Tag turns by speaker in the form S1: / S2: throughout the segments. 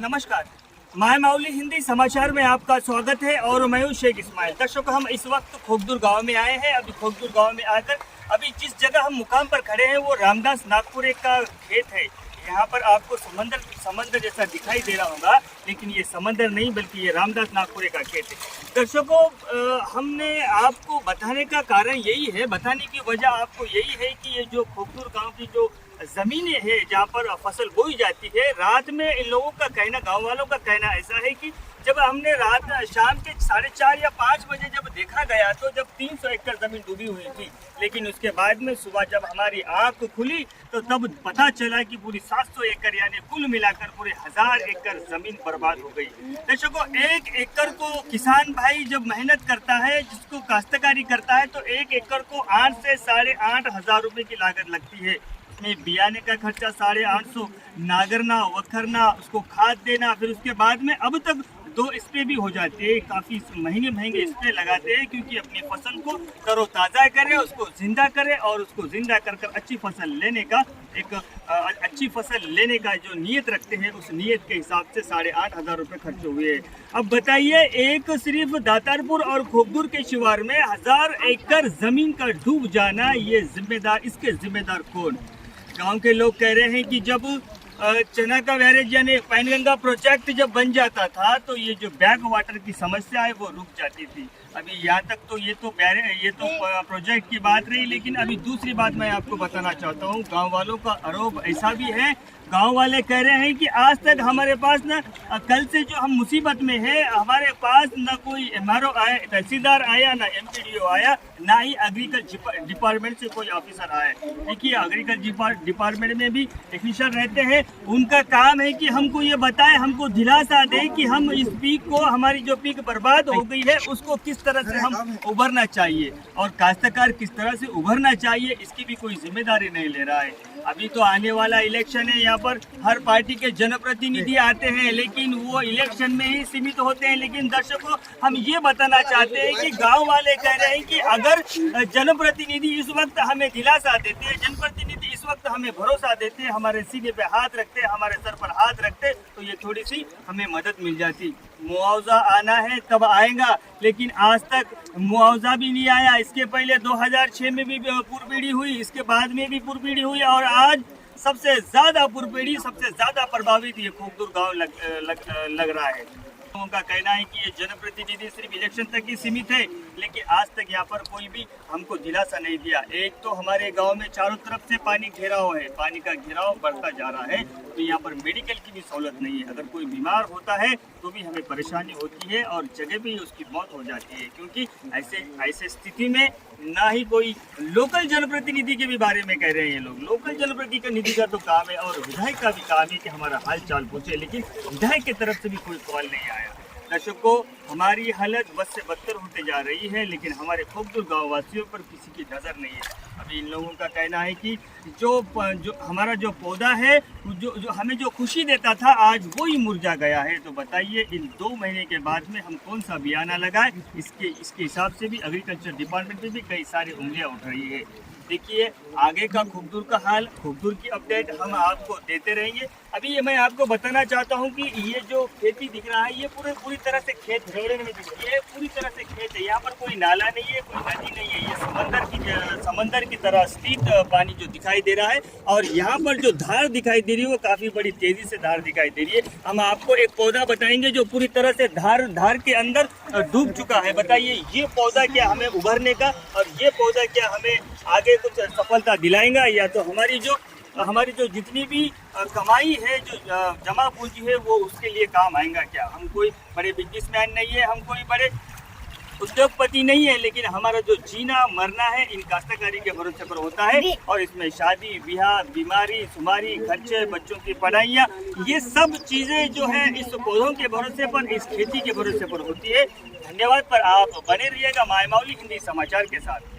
S1: नमस्कार, माय माउली हिंदी समाचार में आपका स्वागत है और मैं हूं शेख इस्माइल। दर्शकों, हम इस वक्त खोखदुर गांव में आए हैं। अभी खोखदुर गांव में आकर अभी जिस जगह हम मुकाम पर खड़े हैं वो रामदास नागपुरे का खेत है। यहाँ पर आपको समंदर जैसा दिखाई दे रहा होगा, लेकिन ये समंदर नहीं बल्कि ये रामदास नागपुरे का खेत है। दर्शकों, हमने आपको बताने का कारण यही है, बताने की वजह आपको यही है कि ये जो खोखदुर गाँव की जो ज़मीनें हैं जहाँ पर फसल बोई जाती है, रात में इन लोगों का कहना, गांव वालों का कहना ऐसा है कि जब हमने रात शाम के 4:30 या 5 बजे जब देखा गया तो जब 300 एकड़ ज़मीन डूबी हुई थी, लेकिन उसके बाद में सुबह जब हमारी आँख खुली तो तब पता चला कि पूरी 700 एकड़ यानी कुल मिलाकर पूरे 1000 एकड़ ज़मीन बर्बाद हो गई। दर्शकों, 1 एकड़ को किसान भाई जब मेहनत करता है, जिसको काश्तकारी करता है, तो 1 एकड़ को 8 से 8.5 हज़ार रुपये की लागत लगती है। में बियाने का खर्चा 850, नागरना वखरना, उसको खाद देना, फिर उसके बाद में अब तक 2 स्प्रे भी हो जाते हैं। काफ़ी महंगे स्प्रे लगाते हैं क्योंकि अपनी फसल को तरोताज़ा करें, उसको जिंदा करें और उसको जिंदा कर अच्छी फसल लेने का अच्छी फसल लेने का जो नीयत रखते हैं, उस नीयत के हिसाब से 8.5 हज़ार रुपये खर्च हुए। अब बताइए, एक सिर्फ दातारपुर और खोखदुर के शिवार में 1000 एकड़ ज़मीन का डूब जाना, ये इसके जिम्मेदार कौन? गांव के लोग कह रहे हैं कि जब चना का बैरेज यानी पैनगंगा प्रोजेक्ट जब बन जाता था तो ये जो बैक वाटर की समस्या है वो रुक जाती थी। अभी यहाँ तक तो ये तो प्रोजेक्ट की बात रही, लेकिन अभी दूसरी बात मैं आपको बताना चाहता हूँ। गांव वालों का आरोप ऐसा भी है, गांव वाले कह रहे हैं कि आज तक हमारे पास ना, कल से जो हम मुसीबत में है, हमारे पास ना कोई MRO आया, तहसीलदार आया, ना MPDO आया, ना ही एग्रीकल्चर डिपार्टमेंट से कोई ऑफिसर आया। देखिए, एग्रीकल्चर डिपार्टमेंट में भी टेक्नीशियन रहते हैं, उनका काम है कि हमको ये बताएं, हमको दिलासा दे कि हम इस पीक को, हमारी जो पीक बर्बाद हो गई है, उसको किस तरह से हम उभरना चाहिए और काश्तकार किस तरह से उभरना चाहिए, इसकी भी कोई जिम्मेदारी नहीं ले रहा है। अभी तो आने वाला इलेक्शन है, यहाँ पर हर पार्टी के जनप्रतिनिधि आते हैं, लेकिन वो इलेक्शन में ही सीमित होते हैं। लेकिन दर्शकों, हम ये बताना चाहते हैं कि गांव वाले कह रहे हैं कि अगर जनप्रतिनिधि इस वक्त हमें दिलासा देते हैं, जनप्रतिनिधि इस वक्त हमें भरोसा देते हैं, हमारे सीने पे हाथ रखते, हमारे सर पर हाथ रखते, तो ये थोड़ी सी हमें मदद मिल जाती। मुआवजा आना है तब आएगा, लेकिन आज तक मुआवजा भी नहीं आया। इसके पहले 2006 में भी पुरपीड़ी हुई, इसके बाद में भी पुरपीड़ी हुई, और आज सबसे ज़्यादा पुरपीड़ी, सबसे ज़्यादा प्रभावित ये खोखदुर गाँव लग रहा है। लोगों का कहना है कि ये जनप्रतिनिधि सिर्फ इलेक्शन तक ही सीमित है, लेकिन आज तक यहाँ पर कोई भी हमको दिलासा नहीं दिया। एक तो हमारे गांव में चारों तरफ से पानी घेराव है, पानी का घेराव बढ़ता जा रहा है, तो यहाँ पर मेडिकल की भी सहूलत नहीं है। अगर कोई बीमार होता है तो भी हमें परेशानी होती है और जगह भी उसकी मौत हो जाती है, क्योंकि ऐसे स्थिति में ना ही कोई लोकल जनप्रतिनिधि के भी बारे में कह रहे हैं ये लोग। लोकल जनप्रतिनिधि का तो काम है और विधायक का भी काम है कि हमारा हाल चाल पूछे, लेकिन विधायक की तरफ से भी कोई कॉल नहीं आया। दर्शकों, हमारी हालत बस से बदतर होते जा रही है, लेकिन हमारे खोखदुर गाँव वासियों पर किसी की नज़र नहीं है। अभी इन लोगों का कहना है कि जो हमारा जो पौधा है, जो हमें जो खुशी देता था, आज वो ही मुरझा गया है। तो बताइए, इन 2 महीने के बाद में हम कौन सा बियाना लगाए? इसके हिसाब से भी एग्रीकल्चर डिपार्टमेंट में भी कई सारी उंगलियां उठ रही है। देखिए, आगे का खोखदुर का हाल, खोखदुर की अपडेट हम आपको देते रहेंगे। अभी ये मैं आपको बताना चाहता हूँ कि ये जो खेती दिख रहा है, ये पूरी तरह से खेत में दिख रही है, पूरी तरह से खेत है। यहाँ पर कोई नाला नहीं है, कोई नदी नहीं है, ये समंदर की तरह स्थित पानी जो दिखाई दे रहा है, और यहाँ पर जो धार दिखाई दे रही है वो काफ़ी बड़ी तेज़ी से धार दिखाई दे रही है। हम आपको एक पौधा बताएंगे जो पूरी तरह से धार के अंदर डूब चुका है। बताइए, ये पौधा क्या हमें उभरने का और ये पौधा क्या हमें आगे कुछ सफलता दिलाएगा, या तो हमारी जो जितनी भी कमाई है, जो जमा पूंजी है, वो उसके लिए काम आएगा क्या? हम कोई बड़े बिजनेसमैन नहीं है, हम कोई बड़े उद्योगपति नहीं है, लेकिन हमारा जो जीना मरना है इन काश्तकारी के भरोसे पर होता है, और इसमें शादी ब्याह, बीमारी शुमारी, खर्चे, बच्चों की पढ़ाइयाँ, ये सब चीज़ें जो है इस पौधों के भरोसे पर, इस खेती के भरोसे पर होती है। धन्यवाद। पर आप बने रहिएगा माय माउली हिंदी समाचार के साथ।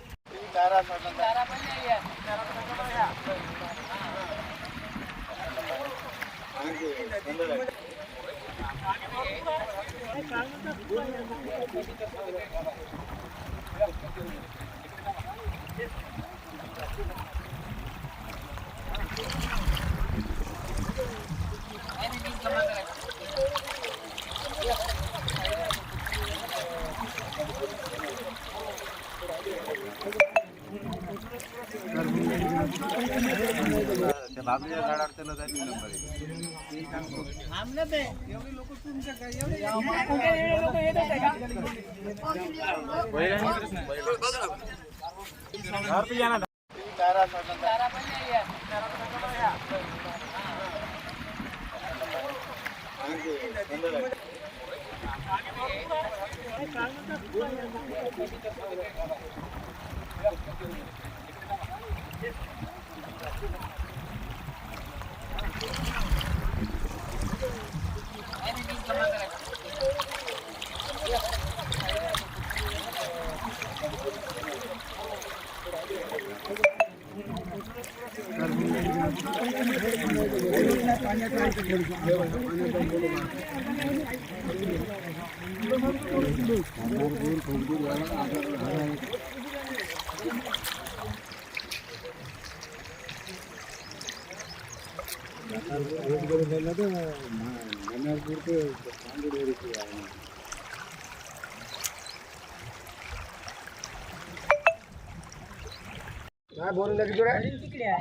S2: बोरिंग लगी जोड़ा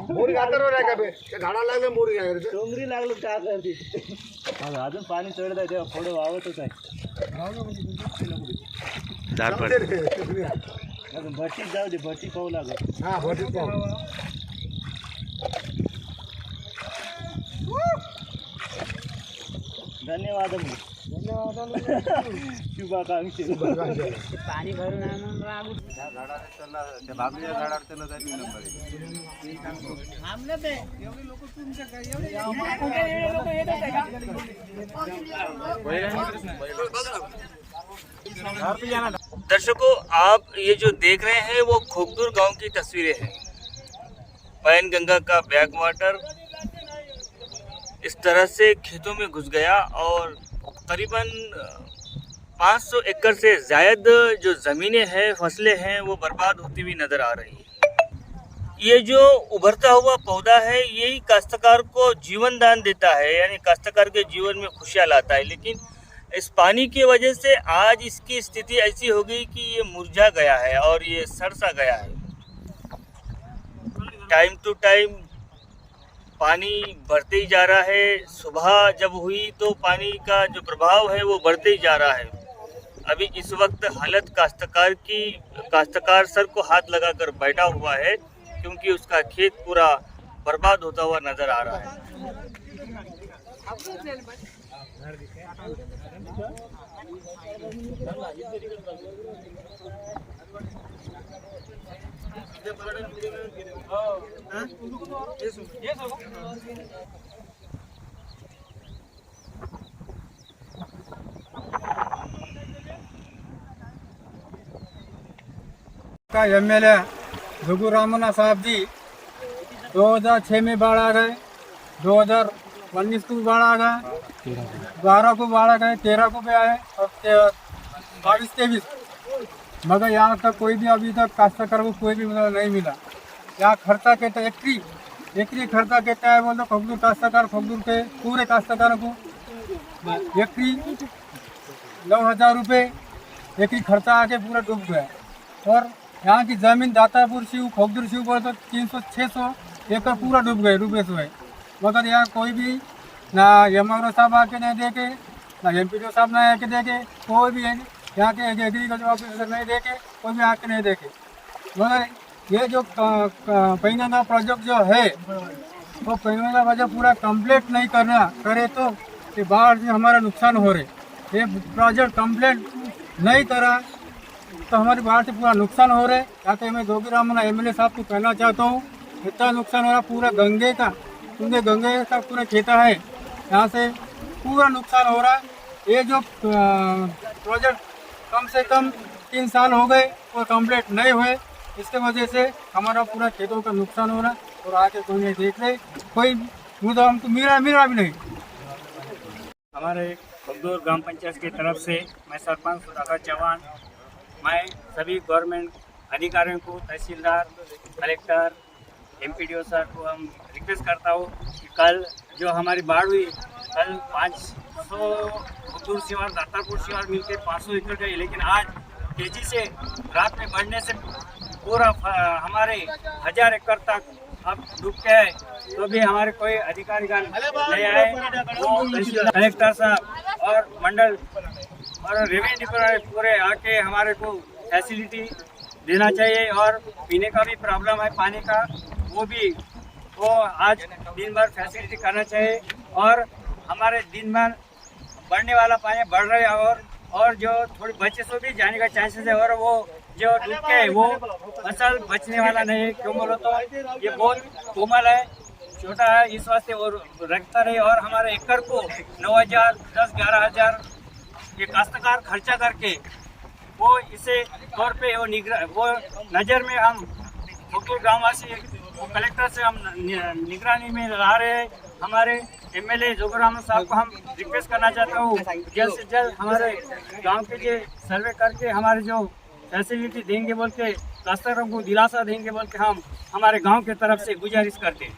S2: बोरिंग आता रो का बे झाडा लागले बोरिंग आहे रे
S1: डोंगरी लागलो का करते अजून पाणी चढत आहे तेव्हा थोडं वावतच आहे अजून भट्टीत जाऊ दे भट्टी पाहू लागत
S2: हा भट्टीत पाहू
S1: धन्यवाद शुभाकांक्षी पाणी भरून आणून राहू
S2: त्या बाबलीच्या झाडावर त्याला जायची नंबर
S1: दर्शकों, आप ये जो देख रहे हैं वो खोगदुर गांव की तस्वीरें हैं। पैन गंगा का बैक वाटर इस तरह से खेतों में घुस गया और करीबन 500 एकड़ से ज़ायद जो ज़मीनें हैं, फसलें हैं, वो बर्बाद होती हुई नज़र आ रही है। ये जो उभरता हुआ पौधा है यही काश्तकार को जीवन दान देता है, यानी काश्तकार के जीवन में खुशियाँ लाता है। लेकिन इस पानी की वजह से आज इसकी स्थिति ऐसी हो गई कि ये मुरझा गया है और ये सड़ सा गया है। टाइम टू टाइम पानी बढ़ते ही जा रहा है। सुबह जब हुई तो पानी का जो प्रभाव है वो बढ़ते ही जा रहा है। अभी इस वक्त हालत काश्तकार सर को हाथ लगाकर बैठा हुआ है क्योंकि उसका खेत पूरा बर्बाद होता हुआ नजर आ रहा है।
S3: का एमएलए जोगू रामन्ना साहब जी 2006 में बाढ़ आ गए, 2019 को भी बाढ़ आ गए, 12 को बाढ़ आ गए, 13 को भी आए और 22-23, मगर यहाँ तक कोई भी अभी तक काश्तकार को कोई भी मतलब नहीं मिला। यहाँ खर्चा कहता है एकरी खर्चा कहता है, बोलते खोगदुर काश्तकार, खोगदुर के पूरे काश्तकारों को एकरी 9,000 रुपये एकरी खर्चा आके पूरा डूब गया। और यहाँ की ज़मीन दातापुर शिव, खोगदुर शिव बोले तो 300-600 एकड़ पूरा डूब गए, डूबे हुए। मगर यहाँ कोई भी ना एमआरओ साहब आके नहीं देखे, ना एमपीडीओ साहब नहीं आके देखे, कोई भी यहाँ के एग्रीकल्चर ऑफिसर नहीं देखे, कोई भी आके नहीं देखे। मगर ये जो पैनगंगा प्रोजेक्ट जो है वो पैनगंगा प्रोजेक्ट पूरा कंप्लीट नहीं करे तो ये बाढ़ से हमारा नुकसान हो रहे। ये प्रोजेक्ट कंप्लीट नहीं करा तो हमारी बाढ़ से पूरा नुकसान हो रहा है। ताकि मैं जोगी रामन्ना एमएलए साहब को कहना चाहता हूँ, इतना नुकसान हो रहा पूरा गंगे का, क्योंकि गंगे का पूरा खेता है, यहाँ से पूरा नुकसान हो रहा है। ये जो प्रोजेक्ट कम से कम 3 साल हो गए वो कंप्लीट नहीं हुए, इसके वजह से हमारा पूरा खेतों का नुकसान हो रहा है। और आके कोई नहीं देख रहे, कोई मुद्दा हमको मिला भी नहीं।
S1: हमारे खोगदुर ग्राम पंचायत की तरफ से मैं सरपंच सुधाकर चौहान, मैं सभी गवर्नमेंट अधिकारियों को, तहसीलदार, कलेक्टर, एमपीडीओ सर को हम रिक्वेस्ट करता हूँ कि कल जो हमारी बाढ़ हुई, कल 500 खोगदुर शिवार, दातारपुर शिवार मिलकर 500 एकड़ गई, लेकिन आज तेजी से रात में बढ़ने से पूरा हमारे 1000 एकड़ तक
S3: अब डूब के है तो भी हमारे कोई अधिकारीगण नहीं आए। वो कलेक्टर साहब और मंडल और रेवेन्यू पूरे आके हमारे को फैसिलिटी देना चाहिए। और पीने का भी प्रॉब्लम है, पानी का, वो आज दिन भर फैसिलिटी करना चाहिए। और हमारे दिन भर बढ़ने वाला पानी बढ़ रहा है और जो थोड़ी बच्चे से भी जाने का चांसेस है। और वो जो डूब के है वो फसल बचने वाला नहीं है। क्यों बोलो तो ये बहुत कोमल है, छोटा है, इस वास्ते वो रखता रहे। और हमारे एकड़ को 9,000, 10-11,000 ये काश्तकार खर्चा करके वो इसे तौर पे वो नज़र में हम खोगदुर गाँववासी वो कलेक्टर से हम निगरानी में ला रहे हैं। हमारे एमएलए जोगुराम साहब को हम रिक्वेस्ट करना चाहता हूँ जल्द से जल्द हमारे गांव के जो सर्वे करके हमारे जो फैसिलिटी देंगे बोल के, काश्तकारों को दिलासा देंगे बोल के हम हमारे गांव के तरफ से गुजारिश करते हैं।